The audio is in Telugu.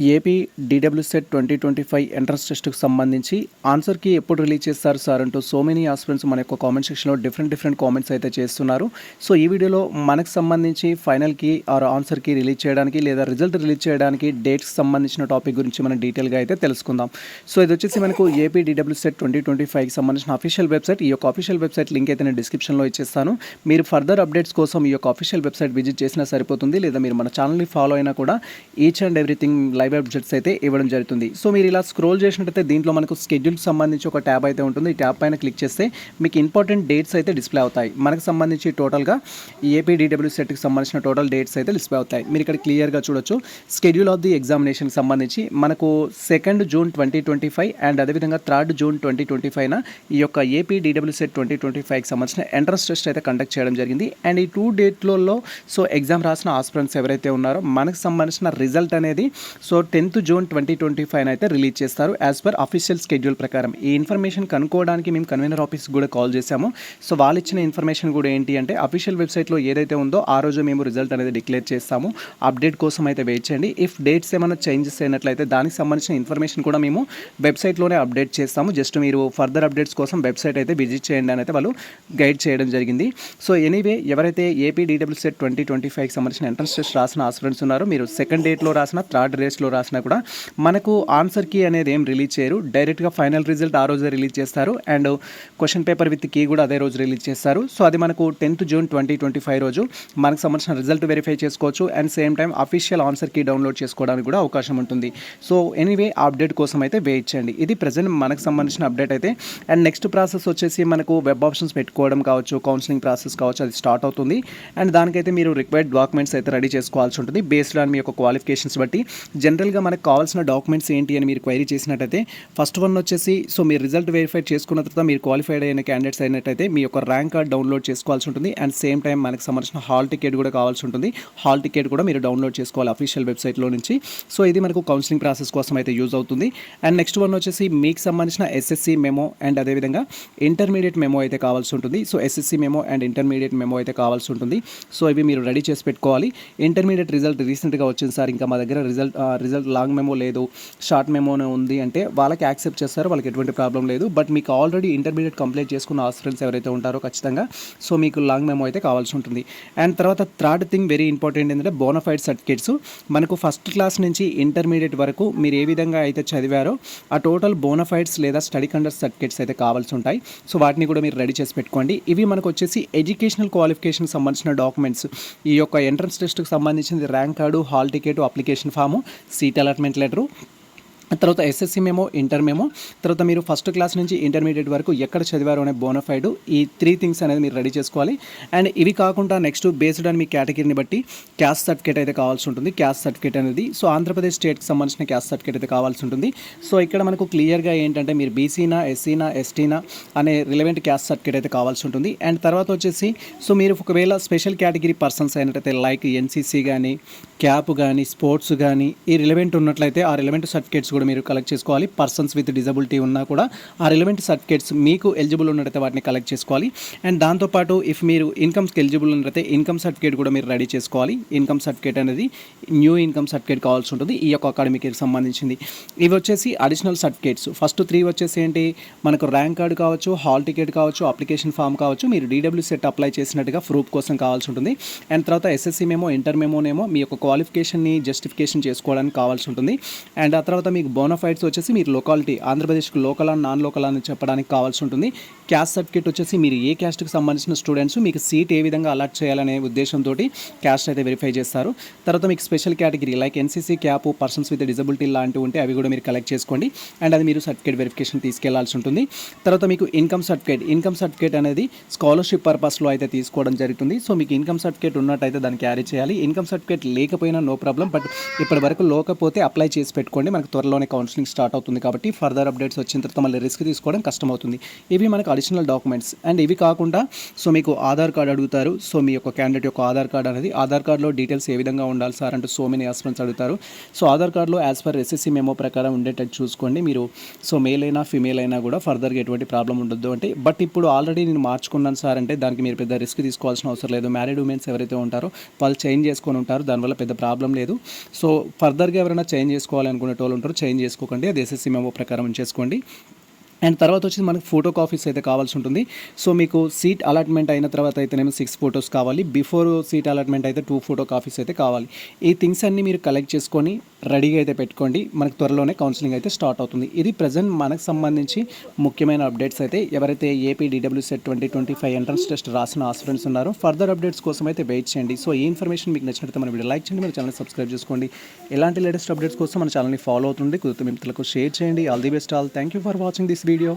ఏపీ డీడబ్ల్యూసెట్ 2025 ఎంట్రన్స్ టెస్ట్కి సంబంధించి ఆన్సర్కి ఎప్పుడు రిలీజ్ చేస్తారు సార్ అంటూ సో మెనీ ఆస్పిరెంట్స్ మన యొక్క కామెంట్ సెక్షన్లో డిఫరెంట్ కామెంట్స్ అయితే చేస్తున్నారు. సో ఈ వీడియోలో మనకు సంబంధించి ఫైనల్కి ఆర్ ఆన్సర్కి రిలీజ్ చేయడానికి లేదా రిజల్ట్ రిలీజ్ చేయడానికి డేట్స్కి సంబంధించిన టాపిక్ గురించి మనం డీటెయిల్గా అయితే తెలుసుకుందాం. సో ఇది వచ్చేసి మనకు ఏపీ డీడబ్ల్యూసెట్ 2025కి సంబంధించిన అఫీషియల్ వెబ్సైట్. ఈ యొక్క అఫీషియల్ వెబ్సైట్ లింక్ అయితే నేను డిస్క్రిప్షన్లో ఇచ్చేస్తాను. మీరు ఫర్దర్ అప్డేట్స్ కోసం ఈ యొక్క అఫీషియల్ వెబ్సైట్ విజిట్ చేసినా సరిపోతుంది, లేదా మీరు మన ఛానల్ని ఫాలో అయినా కూడా each and everything live updates అయితే ఇవ్వడం జరుగుతుంది. సో మీరు ఇలా స్క్రోల్ చేసినట్టయితే దీంట్లో మనకు స్కెడ్యూల్కి సంబంధించి ఒక ట్యాబ్ అయితే ఉంటుంది. ఈ ట్యాబ్ పైన క్లిక్ చేస్తే మీకు ఇంపార్టెంట్ డేట్స్ అయితే డిస్ప్లే అవుతాయి. మనకు సంబంధించి టోటల్గా ఏపీ డీడబ్ల్యూసెట్కి సంబంధించిన టోటల్ డేట్స్ అయితే డిస్ప్లే అవుతాయి. మీరు ఇక్కడ క్లియర్గా చూడొచ్చు. స్కెడ్యూల్ ఆఫ్ ది ఎగ్జామినేషన్కి సంబంధించి మనకు 2 జూన్ 2025 అండ్ అదేవిధంగా 3 జూన్ 2025 ఈ యొక్క ఏపీ డీడబ్ల్యూసెట్ 2025కి సంబంధించిన ఎంట్రన్స్ టెస్ట్ అయితే కండక్ట్ చేయడం జరిగింది. అండ్ ఈ 2 డేట్లలో సో ఎగ్జామ్ రాసిన ఆస్పిరెంట్స్ ఎవరైతే ఉన్నారో మనకు సంబంధించిన రిజల్ట్ అనేది సో 10th జూన్ 2025 అయితే రిలీజ్ చేస్తారు యాజ్ పర్ అఫీషియల్ స్కెడ్యూల్ ప్రకారం. ఈ ఇన్ఫర్మేషన్ కనుక్కోవడానికి మేము కన్వీనర్ ఆఫీస్ కూడా కాల్ చేశాము. సో వాళ్ళు ఇచ్చిన ఇన్ఫర్మేషన్ కూడా ఏంటి అంటే అఫీషియల్ వెబ్సైట్లో ఏదైతే ఉందో ఆ రోజు మేము రిజల్ట్ అనేది డిక్లేర్ చేస్తాము. అప్డేట్ కోసం అయితే వెయిట్ చేయండి. ఇఫ్ డేట్స్ ఏమైనా చేంజెస్ అయినట్లయితే దానికి సంబంధించిన ఇన్ఫర్మేషన్ కూడా మేము వెబ్సైట్లోనే అప్డేట్ చేస్తాము. జస్ట్ మీరు ఫర్దర్ అప్డేట్స్ కోసం వెబ్సైట్ అయితే విజిట్ చేయండి అని అయితే వాళ్ళు గైడ్ చేయడం జరిగింది. సో ఎనీవే ఎవరైతే ఏపీ డీడబ్ల్యూసెట్ 2025కి సంబంధించిన ఎంట్రన్స్ టెస్ట్ రాసిన ఆస్పిరెంట్స్ ఉన్నారో మీరు సెకండ్ డేట్లో రాసిన, థర్డ్ డేట్స్లో రాసినా కూడా మనకు ఆన్సర్ కీ అనేది ఏం రిలీజ్ చేయరు. డైరెక్ట్గా ఫైనల్ రిజల్ట్ ఆ రోజే రిలీజ్ చేస్తారు. And question paper with key కూడా అదే రోజు రిలీజ్ చేస్తారు. సో అది మనకు 10th జూన్ 2025 రోజు మనకు సంబంధించిన రిజల్ట్ వెరిఫై చేసుకోవచ్చు. And same time official answer key download చేసుకోవడానికి కూడా అవకాశం ఉంటుంది. సో ఎనీవే అప్డేట్ కోసం అయితే వెయిట్ చేయండి. ఇది ప్రజెంట్ మనకు సంబంధించిన అప్డేట్ అయితే. అండ్ నెక్స్ట్ ప్రాసెస్ వచ్చేసి మనకు వెబ్ ఆప్షన్స్ పెట్టుకోవడం కావచ్చు, కౌన్సిలింగ్ ప్రాసెస్ కావచ్చు, అది స్టార్ట్ అవుతుంది. అండ్ దానికైతే మీరు రిక్వైర్డ్ డాక్యుమెంట్స్ అయితే రెడీ చేసుకోవాల్సి ఉంటుంది బేస్డ్ ఆన్ మీ యొక్క క్వాలిఫికేషన్స్ బట్టి. జనరల్గా మనకు కావాల్సిన డాక్యుమెంట్స్ ఏంటి అని మీరు క్వైరీ చేసినట్టయితే ఫస్ట్ వన్ వచ్చేసి సో మీరు రిజల్ట్ వెరిఫై చేసుకున్న తర్వాత మీరు క్వాలిఫైడ్ అయిన క్యాండిడేట్స్ అయినట్టయితే మీ యొక్క ర్యాంక్ కార్డ్ డౌన్లోడ్ చేసుకోవాల్సి ఉంటుంది. అండ్ సేమ్ టైం మనకు సంబంధించిన హాల్ టికెట్ కూడా కావాల్సి ఉంటుంది. హాల్ టికెట్ కూడా మీరు డౌన్లోడ్ చేసుకోవాలి అఫీషియల్ వెబ్సైట్లో నుంచి. సో ఇది మనకు కౌన్సిలింగ్ ప్రాసెస్ కోసం అయితే యూజ్ అవుతుంది. అండ్ నెక్స్ట్ వన్ వచ్చేసి మీకు సంబంధించిన ఎస్ఎస్సి మెమో అండ్ అదేవిధంగా ఇంటర్మీడియట్ మెమో అయితే కావాల్సి ఉంటుంది. So SSC memo and intermediate memo అయితే కావాల్సి ఉంటుంది. సో ఇవి మీరు రెడీ చేసి పెట్టుకోవాలి. ఇంటర్మీడియట్ రిజల్ట్ రీసెంట్గా వచ్చింది సార్, ఇంకా మా దగ్గర రిజల్ట్ లాంగ్ మెమో లేదు, షార్ట్ మెమోనే ఉంది అంటే వాళ్ళకి యాక్సెప్ట్ చేస్తారు, వాళ్ళకి ఎటువంటి ప్రాబ్లం లేదు. బట్ మీకు ఆల్రెడీ ఇంటర్మీడియట్ కంప్లీట్ చేసుకున్న ఆస్పిరెంట్స్ ఎవరైతే ఉంటారో ఖచ్చితంగా సో మీకు లాంగ్ మెమో అయితే కావాల్సి ఉంటుంది. అండ్ తర్వాత థర్డ్ థింగ్ వెరీ ఇంపార్టెంట్ ఏంటంటే బోనఫైడ్ సర్టిఫికేట్స్. మనకు ఫస్ట్ క్లాస్ నుంచి ఇంటర్మీడియట్ వరకు మీరు ఏ విధంగా అయితే చదివారో ఆ టోటల్ బోనఫైడ్స్ లేదా స్టడీ కండక్ట్ సర్టిఫికేట్స్ అయితే కావాల్సి ఉంటాయి. సో వాటిని కూడా మీరు రెడీ చేసి పెట్టుకోండి. ఇవి మనకు వచ్చేసి ఎడ్యుకేషనల్ క్వాలిఫికేషన్కి సంబంధించిన డాక్యుమెంట్స్. ఈ యొక్క ఎంట్రన్స్ టెస్ట్కి సంబంధించింది rank card, hall ticket, application form, seat allotment letter, తర్వాత ఎస్ఎస్సి మెమో, ఇంటర్ మెమో, తర్వాత మీరు ఫస్ట్ క్లాస్ నుంచి ఇంటర్మీడియట్ వరకు ఎక్కడ చదివారు అనే బోనఫైడ్. ఈ 3 థింగ్స్ అనేది మీరు రెడీ చేసుకోవాలి. అండ్ ఇవి కాకుండా నెక్స్ట్ బేస్డ్ ఆన్ మీ కేటగిరీని బట్టి క్యాస్ట్ సర్టిఫికేట్ అయితే కావాల్సి ఉంటుంది. క్యాస్ట్ సర్టిఫికేట్ అనేది సో ఆంధ్రప్రదేశ్ స్టేట్కి సంబంధించిన క్యాస్ట్ సర్టిఫికేట్ అయితే కావాల్సి ఉంటుంది. సో ఇక్కడ మనకు క్లియర్గా ఏంటంటే మీరు బీసీనా, ఎస్సీనా, ఎస్టీనా అనే రిలవెంట్ క్యాస్ట్ సర్టిఫికేట్ అయితే కావాల్సి ఉంటుంది. అండ్ తర్వాత వచ్చేసి సో మీరు ఒకవేళ స్పెషల్ కేటగిరీ పర్సన్స్ అయినట్టయితే లైక్ ఎన్సీసీ కానీ, క్యాప్ కానీ, స్పోర్ట్స్ కానీ ఈ రిలవెంట్ ఉన్నట్లయితే ఆ రిలవెంట్ సర్టిఫికేట్స్ కూడా మీరు కలెక్ట్ చేసుకోవాలి. పర్సన్స్ విత్ డిజబిలిటీ ఉన్నా కూడా ఆ రిలవెంట్ సర్టిఫికేట్స్ మీకు ఎలిజిబుల్ ఉన్నట్టయితే వాటిని కలెక్ట్ చేసుకోవాలి. అండ్ దాంతోపాటు ఇఫ్ మీరు ఇన్కమ్స్కి ఎలిజిబుల్ ఉన్నట్టయితే ఇన్కమ్ సర్టిఫికేట్ కూడా మీరు రెడీ చేసుకోవాలి. ఇన్కమ్ సర్టిఫికేట్ అనేది న్యూ ఇన్కమ్ సర్టిఫికేట్ కావాల్సి ఉంటుంది ఈ యొక్క అకాడమిక్కి సంబంధించింది. ఇవి వచ్చేసి అడిషనల్ సర్టిఫికేట్స్. ఫస్ట్ 3 వచ్చేసి ఏంటి మనకు ర్యాంక్ కార్డు కావచ్చు, హాల్ టికెట్ కావచ్చు, అప్లికేషన్ ఫామ్ కావచ్చు, మీరు డీడబ్ల్యూసెట్ అప్లై చేసినట్టుగా ప్రూఫ్ కోసం కావాల్సి ఉంటుంది. అండ్ తర్వాత ఎస్ఎస్సి మెమో, ఇంటర్ మెమోనేమో మీ యొక్క క్వాలిఫికేషన్ని జస్టిఫికేషన్ చేసుకోవడానికి కావాల్సి ఉంటుంది. అండ్ ఆ తర్వాత మీకు బోనఫైడ్స్ వచ్చేసి మీరు లొకాలిటీ ఆంధ్రప్రదేశ్కి లోకల్ అండ్ నాన్ లోకల్ అని చెప్పడానికి కావాల్సి ఉంటుంది. క్యాస్ట్ సర్టిఫికేట్ వచ్చేసి మీరు ఏ క్యాస్ట్కి సంబంధించిన స్టూడెంట్స్ మీకు సీట్ ఏ విధంగా అలాట్ చేయాలనే ఉద్దేశంతో క్యాస్ట్ అయితే వెరిఫై చేస్తారు. తర్వాత మీకు special category like NCC, cap, persons with disability లాంటివి ఉంటే అవి కూడా మీరు కలెక్ట్ చేసుకోండి. అండ్ అది మీరు సర్టిఫికేట్ వెరిఫికేషన్ తీసుకెళ్లాల్సి ఉంటుంది. తర్వాత మీకు ఇన్కమ్ సర్టిఫికేట్ అనేది స్కాలర్షిప్ పర్పస్లో అయితే తీసుకోవడం జరుగుతుంది. సో మీకు ఇన్కమ్ సర్టిఫికేట్ ఉన్నట్టయితే దాన్ని క్యారీ చేయాలి. ఇన్కమ్ సర్టిఫికేట్ లేకపోయినా నో ప్రాబ్లం, బట్ ఇప్పటి వరకు లేకపోతే అప్లై చేసి పెట్టుకోండి, మనకు త్వరలో త్వరలోనే కౌన్సిలింగ్ స్టార్ట్ అవుతుంది కాబట్టి ఫర్దర్ అప్డేట్స్ వచ్చిన తర్వాత మళ్ళీ రిస్క్ తీసుకోవడం కష్టమవుతుంది. ఇవి మనకు అడిషనల్ డాక్యుమెంట్స్. అండ్ ఇవి కాకుండా సో మీకు ఆధార్ కార్డ్ అడుగుతారు. సో మీ యొక్క క్యాండిడేట్ యొక్క ఆధార్ కార్డ్ అనేది, ఆధార్ కార్డులో డీటెయిల్స్ ఏ విధంగా ఉండాలి సార్ అంటూ సో మెనీ ఆస్పిరెంట్స్ అడుగుతారు. సో ఆధార్ కార్డులో యాజ్ పర్ ఎస్ఎస్సి మెమో ప్రకారం ఉండేటట్టు చూసుకోండి. మీరు సో మేల్ అయినా ఫీమేల్ అయినా కూడా ఫర్దర్గా ఎటువంటి ప్రాబ్లం ఉండొద్దు అంటే. బట్ ఇప్పుడు ఆల్రెడీ నేను మార్చుకున్నాను సార్ అంటే దానికి మీరు పెద్ద రిస్క్ తీసుకోవాల్సిన అవసరం లేదు. మ్యారీడ్ ఉమెన్స్ ఎవరైతే ఉంటారో వాళ్ళు చేంజ్ చేసుకొని ఉంటారు, దానివల్ల పెద్ద ప్రాబ్లం లేదు. సో ఫర్దర్గా ఎవరైనా చేంజ్ చేసుకోవాలనుకునే వాళ్ళు ఉంటారు, చేంజ్ చేసుకోకండి, అది ఎస్ఎస్సి మెమో ప్రకారం ఉంచేసుకోండి. అండ్ తర్వాత వచ్చి మనకు ఫోటో కాపీస్ అయితే కావాల్సి ఉంటుంది. సో మీకు సీట్ అలాట్మెంట్ అయిన తర్వాత అయితేనేమో 6 ఫొటోస్ కావాలి, బిఫోర్ సీట్ అలాట్మెంట్ అయితే 2 ఫోటో కాపీస్ అయితే కావాలి. ఈ థింగ్స్ అన్నీ మీరు కలెక్ట్ చేసుకొని రెడీగా అయితే పెట్టుకోండి. మనకు త్వరలోనే కౌన్సిలింగ్ అయితే స్టార్ట్ అవుతుంది. ఇది ప్రజెంట్ మనకు సంబంధించి ముఖ్యమైన అప్డేట్స్ అయితే. ఎవరైతే AP DW set 2025 entrance test రాసిన ఆస్పిరెంట్స్ ఉన్నారో ఫర్దర్ అప్డేట్స్ కోసం అయితే వెయిట్ చేయండి. సో ఈ ఇన్ఫర్మేషన్ మీకు నచ్చినట్లయితే మన వీడియో లైక్ చేయండి, మన ఛానల్ సబ్స్క్రైబ్ చేసుకోండి. ఎలాంటి లేటెస్ట్ అప్డేట్స్ కోసం మన ఛానల్ని ఫాలో అవుతుంది, కుదిరితే మిత్రులకు షేర్ చేయండి. All the best all. Thank you for watching this video.